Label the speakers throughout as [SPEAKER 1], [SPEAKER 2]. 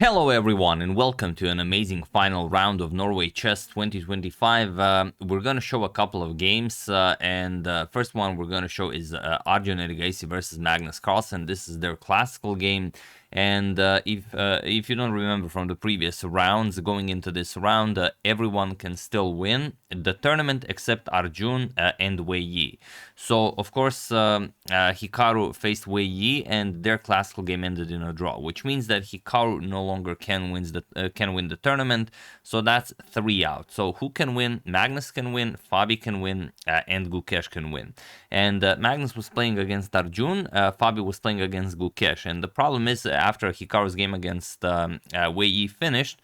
[SPEAKER 1] Hello everyone and welcome to an amazing final round of Norway Chess 2025. We're going to show a couple of games and first one we're going to show is Arjun Erigaisi versus Magnus Carlsen. This is their classical game, and if you don't remember from the previous rounds, going into this round, everyone can still win the tournament except Arjun and Wei Yi. So of course Hikaru faced Wei Yi and their classical game ended in a draw, which means that Hikaru no longer can win the tournament. So that's 3 out. So who can win? Magnus can win, Fabi can win, and Gukesh can win. And Magnus was playing against Arjun, Fabi was playing against Gukesh. And the problem is, after Hikaru's game against Wei Yi finished,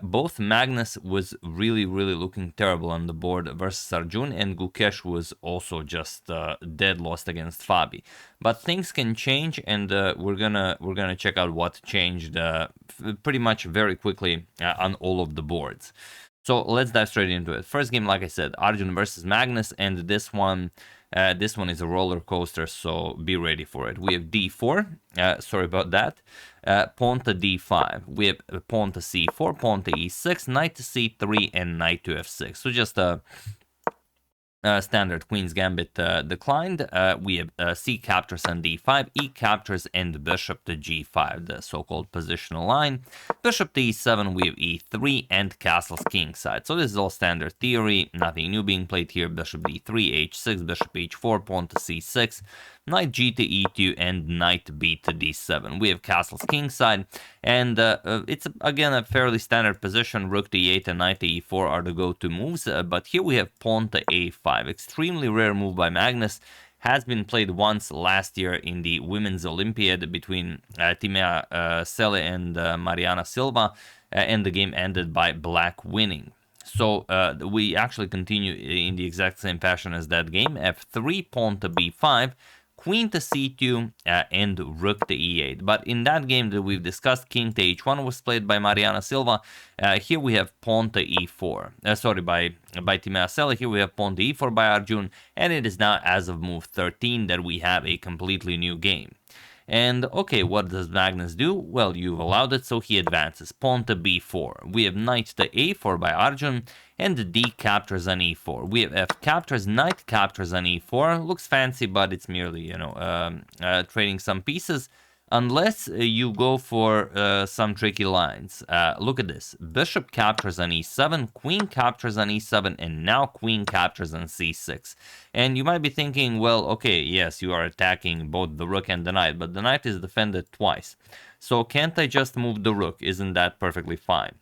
[SPEAKER 1] both Magnus was really looking terrible on the board versus Arjun, and Gukesh was also just dead lost against Fabi. But things can change, and we're gonna check out what changed pretty much very quickly on all of the boards. So let's dive straight into it. First game, like I said, Arjun versus Magnus, and this one is a roller coaster, so be ready for it. We have d4, sorry about that, pawn to d5. We have pawn to c4, pawn to e6, knight to c3, and knight to f6. So just a standard Queen's Gambit declined. We have C captures on d5, E captures, and bishop to g5, the so-called positional line. Bishop to e7, we have e3, and castles kingside. So this is all standard theory, nothing new being played here. Bishop d3, h6, bishop h4, pawn to c6, knight g to e2, and knight b to d7. We have castles kingside, and it's again a fairly standard position. Rook to e8 and knight to e4 are the go-to moves, but here we have pawn to a5. Extremely rare move by Magnus. Has been played once last year in the Women's Olympiad between Timea Selle and Mariana Silva, and the game ended by black winning. So we actually continue in the exact same fashion as that game. f3, pawn to b5, queen to c2, and rook to e8. But in that game that we've discussed, king to h1 was played by Mariana Silva. Here we have pawn to e4. By Timea Selle. Here we have pawn to e4 by Arjun. And it is now, as of move 13, that we have a completely new game. And okay, what does Magnus do? Well, you've allowed it, so he advances. Pawn to b4. We have knight to a4 by Arjun, and d captures on e4. We have f captures, knight captures on e4. Looks fancy, but it's merely, trading some pieces. Unless you go for some tricky lines. Look at this. Bishop captures on e7, queen captures on e7, and now queen captures on c6. And you might be thinking, well, okay, yes, you are attacking both the rook and the knight, but the knight is defended twice. So can't I just move the rook? Isn't that perfectly fine?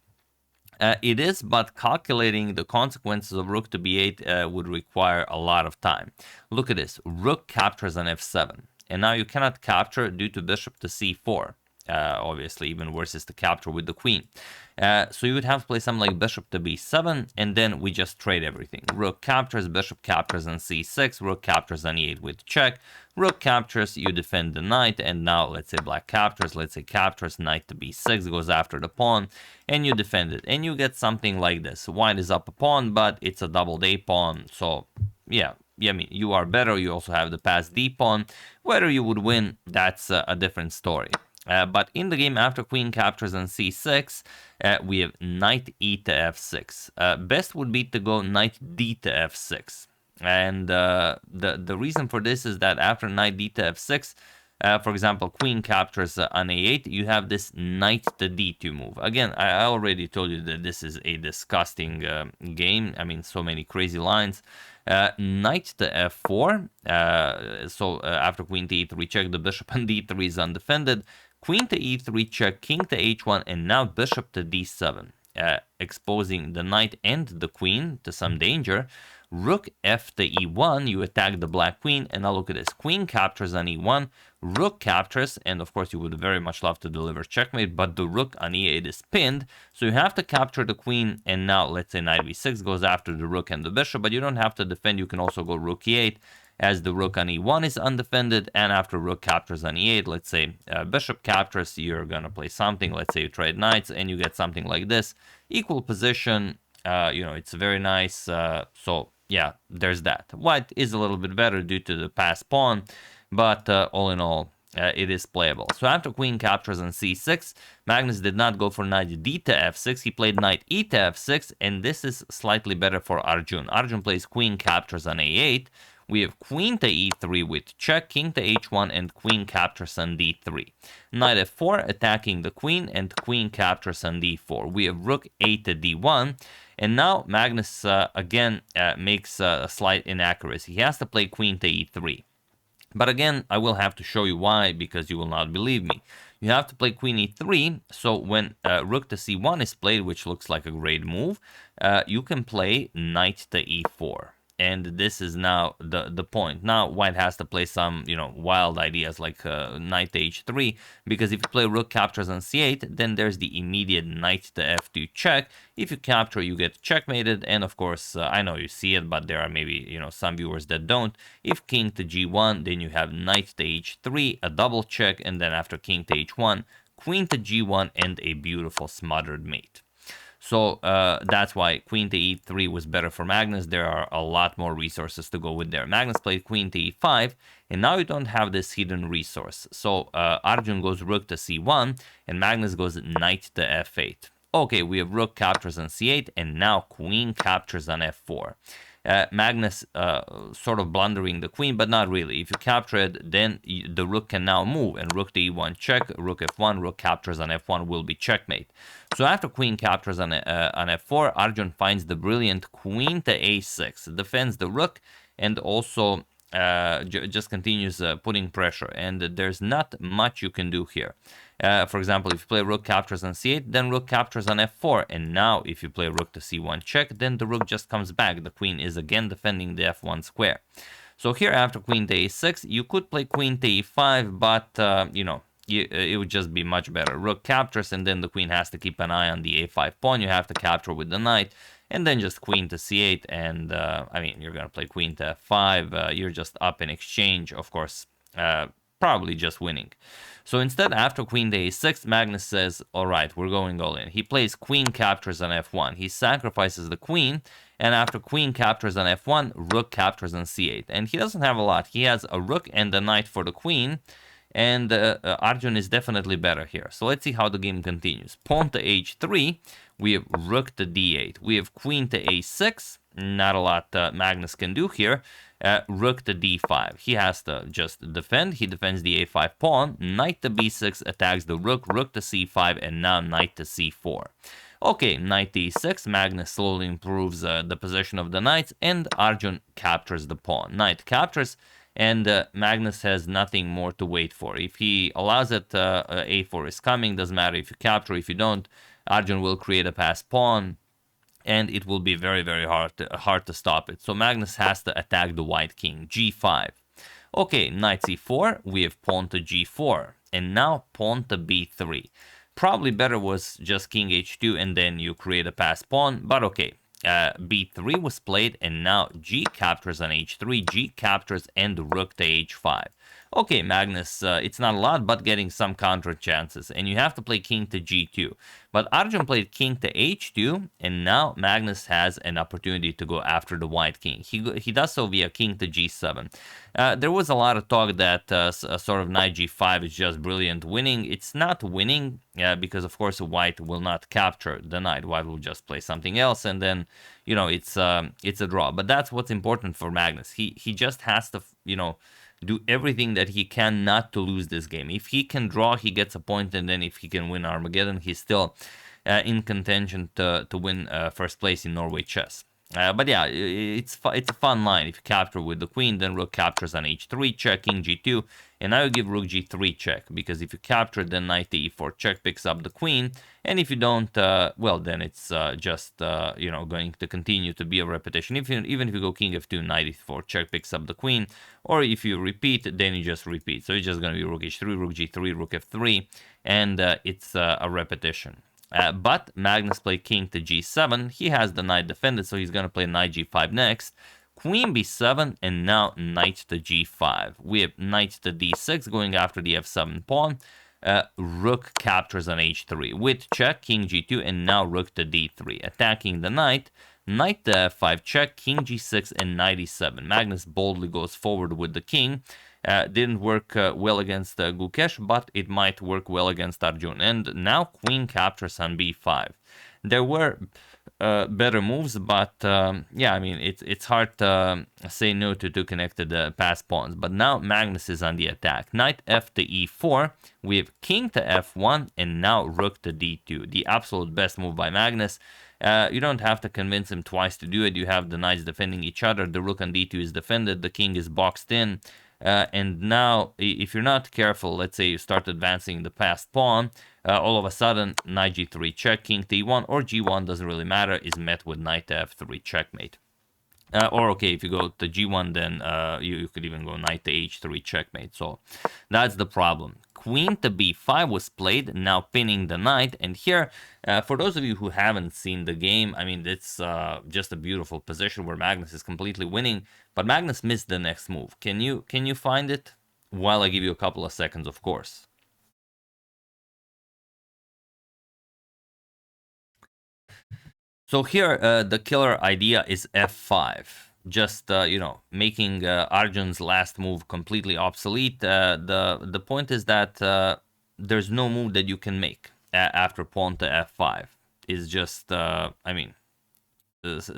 [SPEAKER 1] It is, but calculating the consequences of rook to b8 would require a lot of time. Look at this. Rook captures on f7. And now you cannot capture due to bishop to c4. Obviously, even worse is to capture with the queen. So you would have to play something like bishop to b7, and then we just trade everything. Rook captures, bishop captures on c6, rook captures on e8 with check, rook captures, you defend the knight, and now let's say black captures, let's say captures, knight to b6 goes after the pawn, and you defend it. And you get something like this. White is up a pawn, but it's a doubled a pawn, so yeah, I mean, you are better. You also have the passed d pawn. Whether you would win, that's a different story. But in the game after queen captures on c6, we have knight e to f6. Best would be to go knight d to f6. And the reason for this is that after knight d to f6, for example, queen captures on a8, you have this knight to d2 move. Again, I already told you that this is a disgusting game. I mean, so many crazy lines. Knight to f4. So after queen to e3 check, the bishop on d3 is undefended. Queen to e3 check, king to h1, and now bishop to d7, exposing the knight and the queen to some danger. Rook f to e1, you attack the black queen, and now look at this. Queen captures on e1, rook captures, and of course you would very much love to deliver checkmate, but the rook on e8 is pinned, so you have to capture the queen, and now let's say knight b6 goes after the rook and the bishop, but you don't have to defend, you can also go rook e8, as the rook on e1 is undefended, and after rook captures on e8, let's say bishop captures, you're gonna play something, let's say you trade knights, and you get something like this. Equal position, it's very nice, so yeah, there's that. White is a little bit better due to the passed pawn, but all in all, it is playable. So after queen captures on c6, Magnus did not go for knight d to f6. He played knight e to f6, and this is slightly better for Arjun. Arjun plays queen captures on a8. We have queen to e3 with check, king to h1, and queen captures on d3. Knight f4 attacking the queen, and queen captures on d4. We have rook a to d1. And now Magnus again makes a slight inaccuracy. He has to play queen to e3. But again, I will have to show you why, because you will not believe me. You have to play queen e3, so when rook to c1 is played, which looks like a great move, you can play knight to e4. And this is now the point. Now white has to play some, wild ideas like knight to h3, because if you play rook captures on c8, then there's the immediate knight to f2 check. If you capture, you get checkmated, and of course, I know you see it, but there are maybe, some viewers that don't. If king to g1, then you have knight to h3, a double check, and then after king to h1, queen to g1, and a beautiful smothered mate. So that's why queen to e3 was better for Magnus. There are a lot more resources to go with there. Magnus played queen to e5, and now you don't have this hidden resource. So Arjun goes rook to c1, and Magnus goes knight to f8. Okay, we have rook captures on c8, and now queen captures on f4. Magnus sort of blundering the queen, but not really. If you capture it, then the rook can now move, and rook to e1 check, rook f1, rook captures on f1 will be checkmate. So after queen captures on f4, Arjun finds the brilliant queen to a6, defends the rook, and also just continues putting pressure, and there's not much you can do here. For example, if you play rook captures on c8, then rook captures on f4, and now if you play rook to c1 check, then the rook just comes back. The queen is again defending the f1 square. So here after queen to a6, you could play queen to e5, but it would just be much better. Rook captures, and then the queen has to keep an eye on the a5 pawn. You have to capture with the knight, and then just queen to c8, and you're gonna play queen to f5. You're just up in exchange, of course, probably just winning. So instead, after queen to a6, Magnus says, all right, we're going all in. He plays queen captures on f1. He sacrifices the queen, and after queen captures on f1, rook captures on c8. And he doesn't have a lot. He has a rook and a knight for the queen, and Arjun is definitely better here. So let's see how the game continues. Pawn to h3, we have rook to d8. We have queen to a6, not a lot Magnus can do here. Rook to d5. He has to just defend. He defends the a5 pawn. Knight to b6 attacks the rook. Rook to c5, and now knight to c4. Okay, knight to e6. Magnus slowly improves the position of the knights, and Arjun captures the pawn. Knight captures, and Magnus has nothing more to wait for. If he allows it, a4 is coming. Doesn't matter if you capture. If you don't, Arjun will create a passed pawn, and it will be very, very hard to stop it. So Magnus has to attack the white king, g5. Okay, knight c4, we have pawn to g4, and now pawn to b3. Probably better was just king h2, and then you create a passed pawn, but okay. b3 was played, and now g captures on h3, g captures, and rook to h5. Okay, Magnus, it's not a lot, but getting some counter chances, and you have to play king to g2. But Arjun played king to h2, and now Magnus has an opportunity to go after the white king. He does so via king to g7. There was a lot of talk that sort of knight g5 is just brilliant winning. It's not winning, because of course white will not capture the knight. White will just play something else, and then it's a draw. But that's what's important for Magnus. He just has to do everything that he can not to lose this game. If he can draw, he gets a point, and then if he can win Armageddon, he's still in contention to win first place in Norway Chess. But yeah, it's a fun line. If you capture with the queen, then rook captures on h3 check, king g2, and now you give rook g3 check, because if you capture, then knight to e4 check picks up the queen, and if you don't, well, then it's just going to continue to be a repetition. Even if you go king f2, knight e4 check picks up the queen, or if you repeat, then you just repeat. So it's just going to be rook h3, rook g3, rook f3, and it's a repetition. But Magnus played king to g7. He has the knight defended, so he's going to play knight g5 next. Queen b7, and now knight to g5. We have knight to d6 going after the f7 pawn. Rook captures on h3 with check, king g2, and now rook to d3. Attacking the knight. Knight to f5 check, king g6, and knight e7. Magnus boldly goes forward with the king. Didn't work well against Gukesh, but it might work well against Arjun. And now queen captures on b5. There were better moves, but yeah, I mean, it's hard to say no to two connected pass pawns. But now Magnus is on the attack. Knight f to e4. We have king to f1, and now rook to d2. The absolute best move by Magnus. You don't have to convince him twice to do it. You have the knights defending each other. The rook on d2 is defended. The king is boxed in. And now, if you're not careful, let's say you start advancing the passed pawn, all of a sudden, knight g3 check, king to e1, or g1, doesn't really matter, is met with knight to f3 checkmate. Or okay, if you go to g1, then you could even go knight to h3 checkmate. So that's the problem. Queen to b5 was played, now pinning the knight. And here, for those of you who haven't seen the game, I mean, it's just a beautiful position where Magnus is completely winning. But Magnus missed the next move. Can you find it? While I give you a couple of seconds, of course. So here, the killer idea is f5. Just, you know, making Arjun's last move completely obsolete. The point is that there's no move that you can make after pawn to f5. It's just, I mean,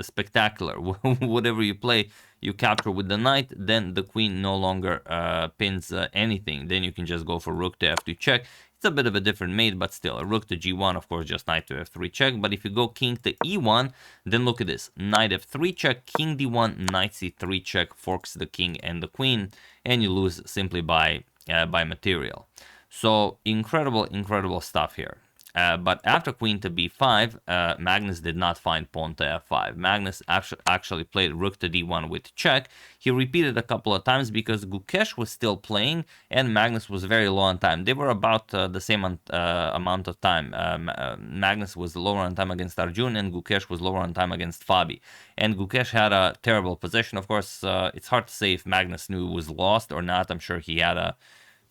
[SPEAKER 1] spectacular. Whatever you play, you capture with the knight, then the queen no longer pins anything. Then you can just go for rook to f2 check. It's a bit of a different mate, but still, a rook to g1, of course, just knight to f3 check. But if you go king to e1, then look at this. Knight f3 check, king d1, knight c3 check, forks the king and the queen, and you lose simply by material. So, incredible stuff here. But after queen to b5, Magnus did not find pawn to f5. Magnus actually played rook to d1 with check. He repeated a couple of times because Gukesh was still playing and Magnus was very low on time. They were about the same amount of time. Magnus was lower on time against Arjun and Gukesh was lower on time against Fabi. And Gukesh had a terrible position. Of course, it's hard to say if Magnus knew it was lost or not. I'm sure he had a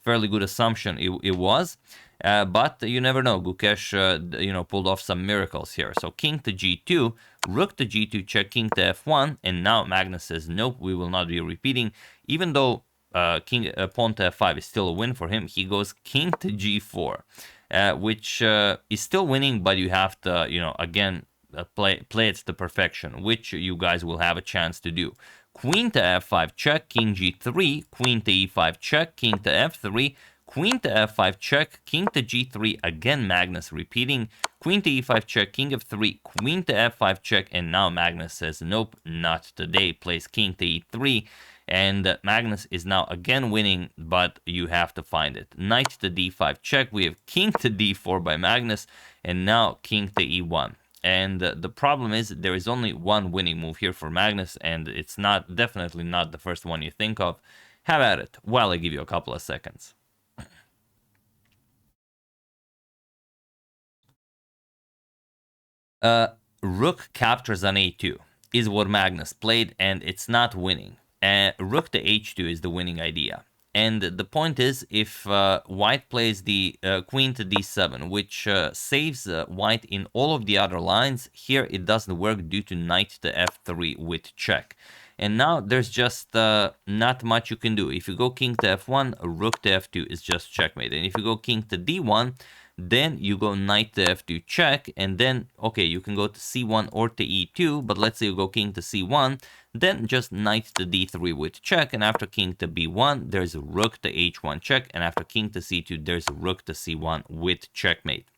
[SPEAKER 1] fairly good assumption it was. But you never know. Gukesh, you know, pulled off some miracles here. So king to g2, rook to g2 check, king to f1, and now Magnus says, nope, we will not be repeating. Even though pawn to f5 is still a win for him, he goes king to g4, which is still winning, but you have to, you know, again, play it to perfection, which you guys will have a chance to do. Queen to f5 check, king g3, queen to e5 check, king to f3, queen to f5 check, king to g3, again Magnus repeating, queen to e5 check, king f3, queen to f5 check, and now Magnus says, nope, not today, plays king to e3, and Magnus is now again winning, but you have to find it. Knight to d5 check, we have king to d4 by Magnus, and now king to e1. And the problem is there is only one winning move here for Magnus, and it's definitely not the first one you think of. Have at it while I give you a couple of seconds. Rook captures on a2 is what Magnus played, and it's not winning. Rook to h2 is the winning idea. And the point is, if white plays the queen to d7, which saves white in all of the other lines, here it doesn't work due to knight to f3 with check. And now there's just not much you can do. If you go king to f1, rook to f2 is just checkmate. And if you go king to d1, then you go knight to f2 check, and then, okay, you can go to c1 or to e2, but let's say you go king to c1, then just knight to d3 with check, and after king to b1, there's rook to h1 check, and after king to c2, there's rook to c1 with checkmate.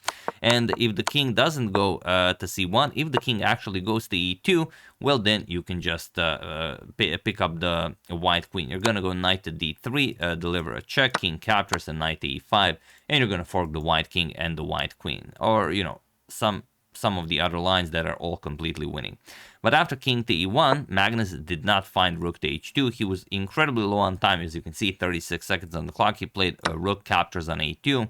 [SPEAKER 1] And if the king doesn't go to c1, if the king actually goes to e2, well, then you can just pick up the white queen. You're going to go knight to d3, deliver a check, king captures, and knight to e5, and you're going to fork the white king and the white queen. Or, you know, some of the other lines that are all completely winning. But after king to e1, Magnus did not find rook to h2. He was incredibly low on time, as you can see, 36 seconds on the clock. He played rook captures on a2.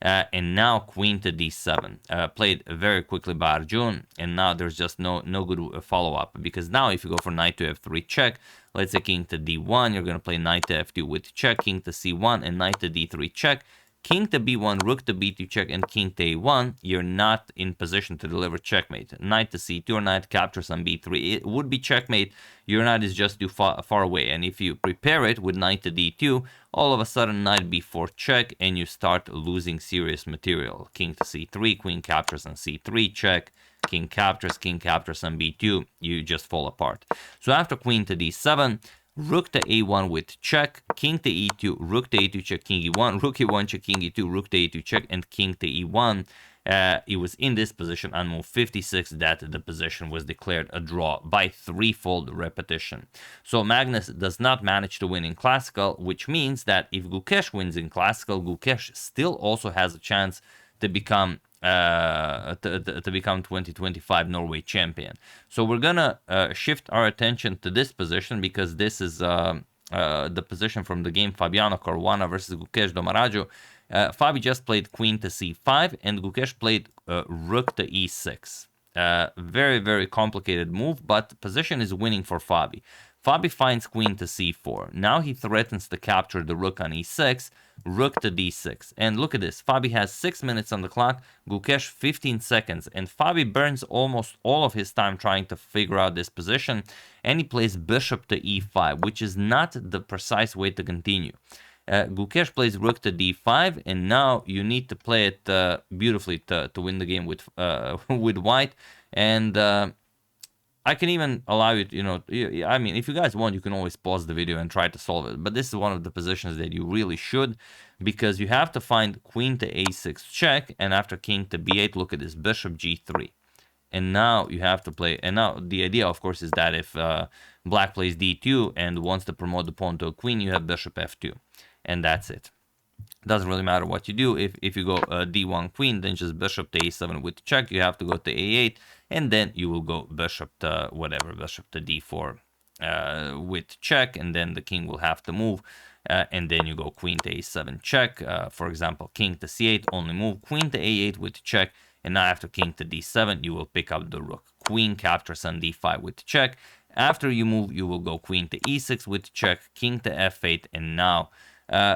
[SPEAKER 1] And now queen to d7, played very quickly by Arjun, and now there's just no good follow-up, because now if you go for knight to f3 check, let's say king to d1, you're going to play knight to f2 with check, king to c1, and knight to d3 check, king to b1, rook to b2 check, and king to a1, you're not in position to deliver checkmate. Knight to c2 or knight captures on b3, it would be checkmate. Your knight is just too far away, and if you prepare it with knight to d2, all of a sudden knight b4 check, and you start losing serious material. King to c3, queen captures on c3 check, king captures on b2, you just fall apart. So after queen to d7, rook to a1 with check, king to e2, rook to a2 check, king e1, rook e1 check, king e2, rook to a2 check, and king to e1. It was in this position on move 56 that the position was declared a draw by threefold repetition. So Magnus does not manage to win in classical, which means that if Gukesh wins in classical, Gukesh still also has a chance to become 2025 Norway champion. So we're gonna shift our attention to this position, because this is the position from the game Fabiano Caruana versus Gukesh Domaraju. Fabi just played queen to c5, and Gukesh played rook to e6. Very, very complicated move, but position is winning for Fabi. Fabi finds queen to c4. Now he threatens to capture the rook on e6, rook to d6. And look at this. Fabi has 6 minutes on the clock, Gukesh 15 seconds. And Fabi burns almost all of his time trying to figure out this position. And he plays bishop to e5, which is not the precise way to continue. Gukesh plays rook to d5, and now you need to play it beautifully to win the game with white. And I can even allow you to, I mean, if you guys want, you can always pause the video and try to solve it. But this is one of the positions that you really should, because you have to find queen to a6 check, and after king to b8, look at this, bishop g3. And now you have to play, and now the idea, of course, is that if black plays d2 and wants to promote the pawn to a queen, you have bishop f2. And that's it. Doesn't really matter what you do. If you go d1 queen, then just bishop to a7 with check. You have to go to a8, and then you will go bishop to whatever, bishop to d4 with check, and then the king will have to move, and then you go queen to a7 check. For example, king to c8, only move, queen to a8 with check, and now after king to d7, you will pick up the rook. Queen captures on d5 with check. After you move, you will go queen to e6 with check, king to f8, and now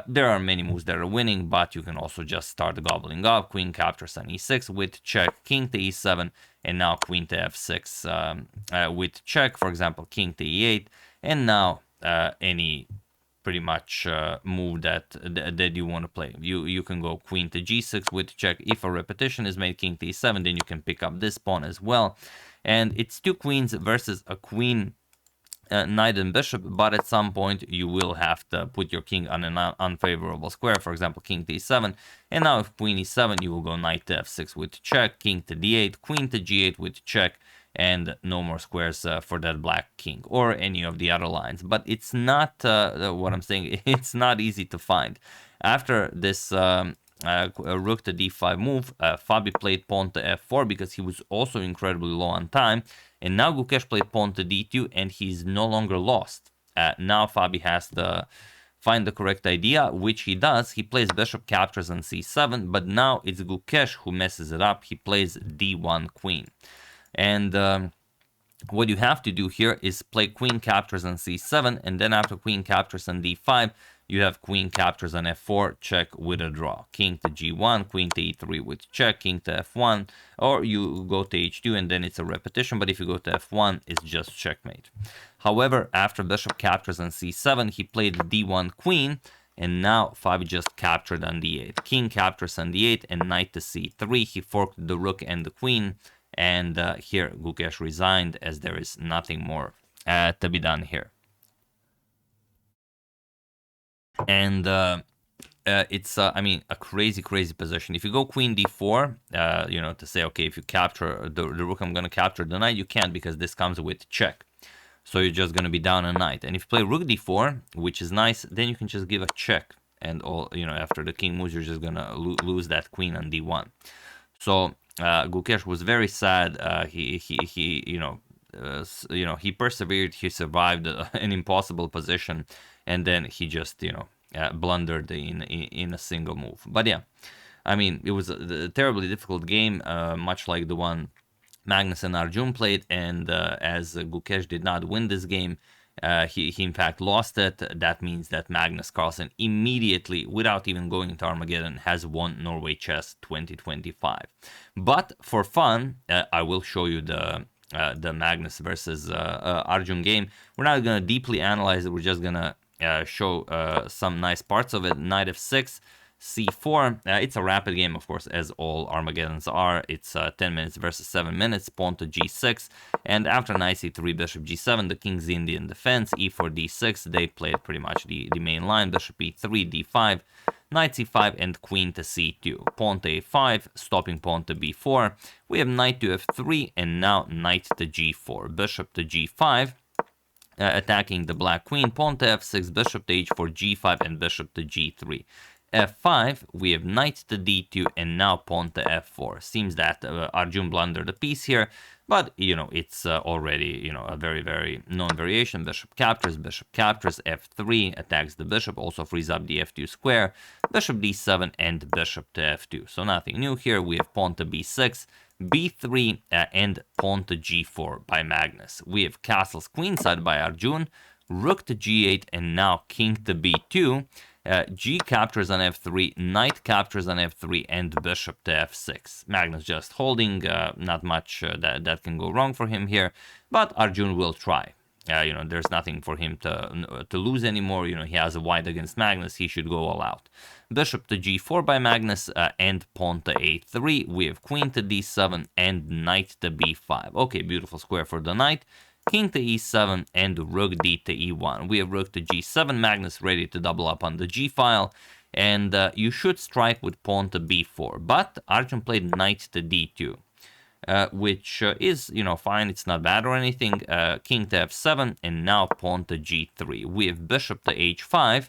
[SPEAKER 1] there are many moves that are winning, but you can also just start gobbling up. Queen captures on e6 with check, king to e7, and now queen to f6 with check. For example, king to e8, and now any pretty much move that you want to play. You can go queen to g6 with check. If a repetition is made, king to e7, then you can pick up this pawn as well. And it's two queens versus a queen, knight and bishop, but at some point you will have to put your king on an unfavorable square, for example king to e7, and now if queen e7, you will go knight to f6 with check, king to d8, queen to g8 with check, and no more squares for that black king or any of the other lines. But it's not what I'm saying, it's not easy to find. After this rook to d5 move, Fabi played pawn to f4 because he was also incredibly low on time. And now Gukesh played pawn to d2, and he's no longer lost. Now Fabi has to find the correct idea, which he does. He plays bishop captures on c7, but now it's Gukesh who messes it up. He plays d1 queen. And what you have to do here is play queen captures on c7, and then after queen captures on d5, you have queen captures on f4, check with a draw. King to g1, queen to e3 with check, king to f1, or you go to h2 and then it's a repetition, but if you go to f1, it's just checkmate. However, after bishop captures on c7, he played d1 queen, and now Fabi just captured on d8. King captures on d8 and knight to c3. He forked the rook and the queen, and here Gukesh resigned, as there is nothing more to be done here. And it's I mean, a crazy position. If you go queen d4, to say, okay, if you capture the rook, I'm going to capture the knight, you can't, because this comes with check, so you're just going to be down a knight. And if you play rook d4, which is nice, then you can just give a check, and all, after the king moves, you're just going to lose that queen on d1. So Gukesh was very sad. He persevered, he survived an impossible position, and then he just, blundered in a single move. But yeah, I mean, it was a terribly difficult game, much like the one Magnus and Arjun played, and as Gukesh did not win this game, He in fact lost it. That means that Magnus Carlsen immediately, without even going to Armageddon, has won Norway Chess 2025. But for fun, I will show you the Magnus versus Arjun game. We're not going to deeply analyze it. We're just going to show some nice parts of it. Knight f6, c4. It's a rapid game, of course, as all Armageddons are. It's 10 minutes versus 7 minutes. Pawn to g6, and after knight c3, bishop g7, the king's Indian defense. e4, d6. They played pretty much the main line. Bishop e3, d5, knight c5, and queen to c2. Pawn to a5, stopping pawn to b4. We have knight to f3, and now knight to g4. Bishop to g5. Attacking the black queen, pawn to f6, bishop to h4, g5, and bishop to g3. f5, we have knight to d2, and now pawn to f4. Seems that Arjun blundered a piece here, but, it's already, a very, very known variation. Bishop captures, f3, attacks the bishop, also frees up the f2 square, bishop d7, and bishop to f2. So nothing new here. We have pawn to b6, b3, and pawn to g4 by Magnus. We have castles queenside by Arjun, rook to g8, and now king to b2. G captures on f3, knight captures on f3, and bishop to f6. Magnus just holding, not much that can go wrong for him here, but Arjun will try. There's nothing for him to lose anymore. He has a white against Magnus. He should go all out. Bishop to g4 by Magnus, and pawn to a3. We have queen to d7 and knight to b5. Okay, beautiful square for the knight. King to e7 and rook d to e1. We have rook to g7. Magnus ready to double up on the g file. And you should strike with pawn to b4. But Arjun played knight to d2. Which is, fine. It's not bad or anything. King to f7, and now pawn to g3. We have bishop to h5.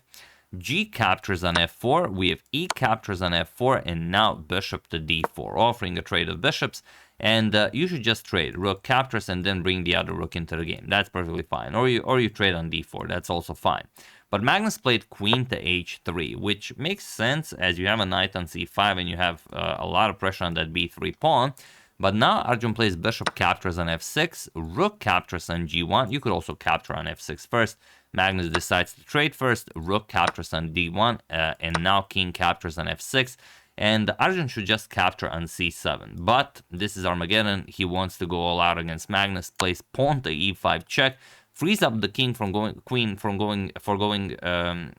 [SPEAKER 1] G captures on f4. We have E captures on f4, and now bishop to d4, offering a trade of bishops. And you should just trade rook captures and then bring the other rook into the game. That's perfectly fine. Or you trade on d4. That's also fine. But Magnus played queen to h3, which makes sense as you have a knight on c5 and you have a lot of pressure on that b3 pawn. But now Arjun plays bishop captures on f6, rook captures on g1. You could also capture on f6 first. Magnus decides to trade first, rook captures on d1, and now king captures on f6. And Arjun should just capture on c7. But this is Armageddon. He wants to go all out against Magnus. Plays pawn to e5 check. Frees up the king from going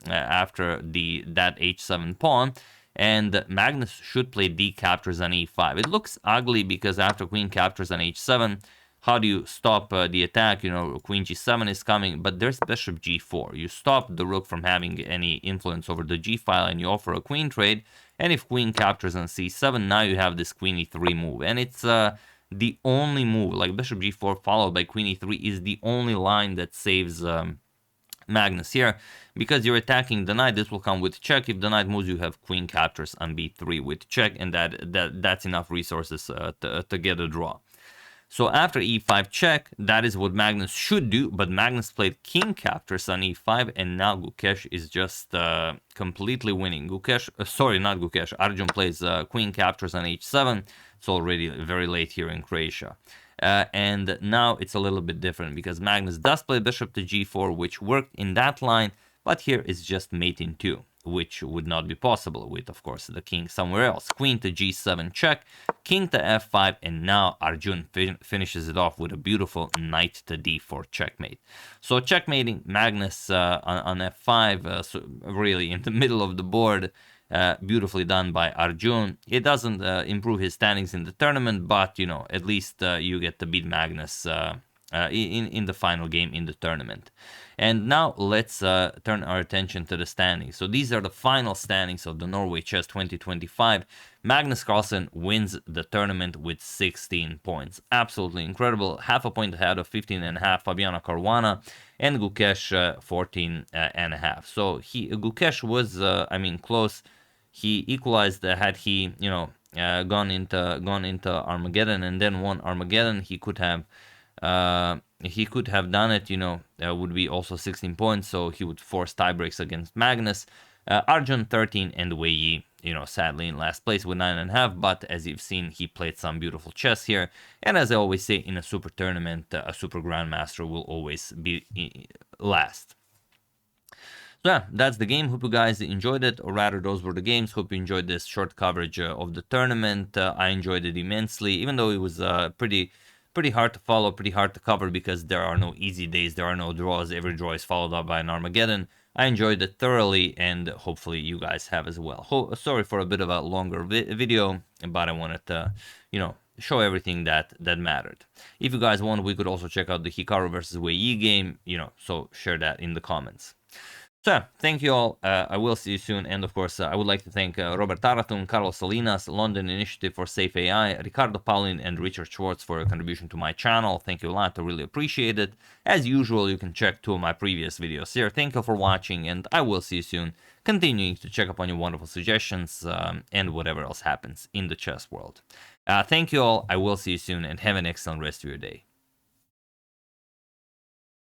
[SPEAKER 1] after that h7 pawn. And Magnus should play d captures on e5. It looks ugly because after queen captures on h7, how do you stop the attack? Queen g7 is coming, but there's bishop g4. You stop the rook from having any influence over the g file, and you offer a queen trade. And if queen captures on c7, now you have this queen e3 move. And it's the only move, like bishop g4 followed by queen e3, is the only line that saves Magnus here. Because you're attacking the knight, this will come with check. If the knight moves, you have queen captures on b3 with check, and that's enough resources to get a draw. So after e5 check, that is what Magnus should do, but Magnus played king captures on e5, and now Gukesh is just completely winning. Arjun plays queen captures on h7. It's already very late here in Croatia. And now it's a little bit different because Magnus does play bishop to g4, which worked in that line, but here it's just mate in 2, which would not be possible with, of course, the king somewhere else. Queen to g7 check, king to f5, and now Arjun finishes it off with a beautiful knight to d4 checkmate. So checkmating Magnus on f5, so really in the middle of the board, beautifully done by Arjun. It doesn't improve his standings in the tournament, but, at least you get to beat Magnus in the final game in the tournament. And now let's turn our attention to the standings. So these are the final standings of the Norway Chess 2025. Magnus Carlsen wins the tournament with 16 points. Absolutely incredible. Half a point ahead of 15.5 Fabiano Caruana and Gukesh 14.5. So Gukesh was, close. He equalized had he, gone into Armageddon and then won Armageddon. He could have done it, would be also 16 points, so he would force tiebreaks against Magnus. Arjun 13 and Wei, sadly in last place with 9.5, but as you've seen, he played some beautiful chess here. And as I always say, in a super tournament, a super grandmaster will always be last. So yeah, that's the game. Hope you guys enjoyed it, or rather those were the games. Hope you enjoyed this short coverage of the tournament. I enjoyed it immensely, even though it was pretty hard to follow, pretty hard to cover, because there are no easy days, there are no draws. Every draw is followed up by an Armageddon. I enjoyed it thoroughly, and hopefully you guys have as well. Sorry for a bit of a longer video, but I wanted to, show everything that mattered. If you guys want, we could also check out the Hikaru versus Wei Yi game, so share that in the comments. So, thank you all. I will see you soon. And of course, I would like to thank Robert Taratun, Carlos Salinas, London Initiative for Safe AI, Ricardo Paulin, and Richard Schwartz for your contribution to my channel. Thank you a lot. I really appreciate it. As usual, you can check 2 of my previous videos here. Thank you for watching, and I will see you soon, continuing to check up on your wonderful suggestions and whatever else happens in the chess world. Thank you all. I will see you soon, and have an excellent rest of your day.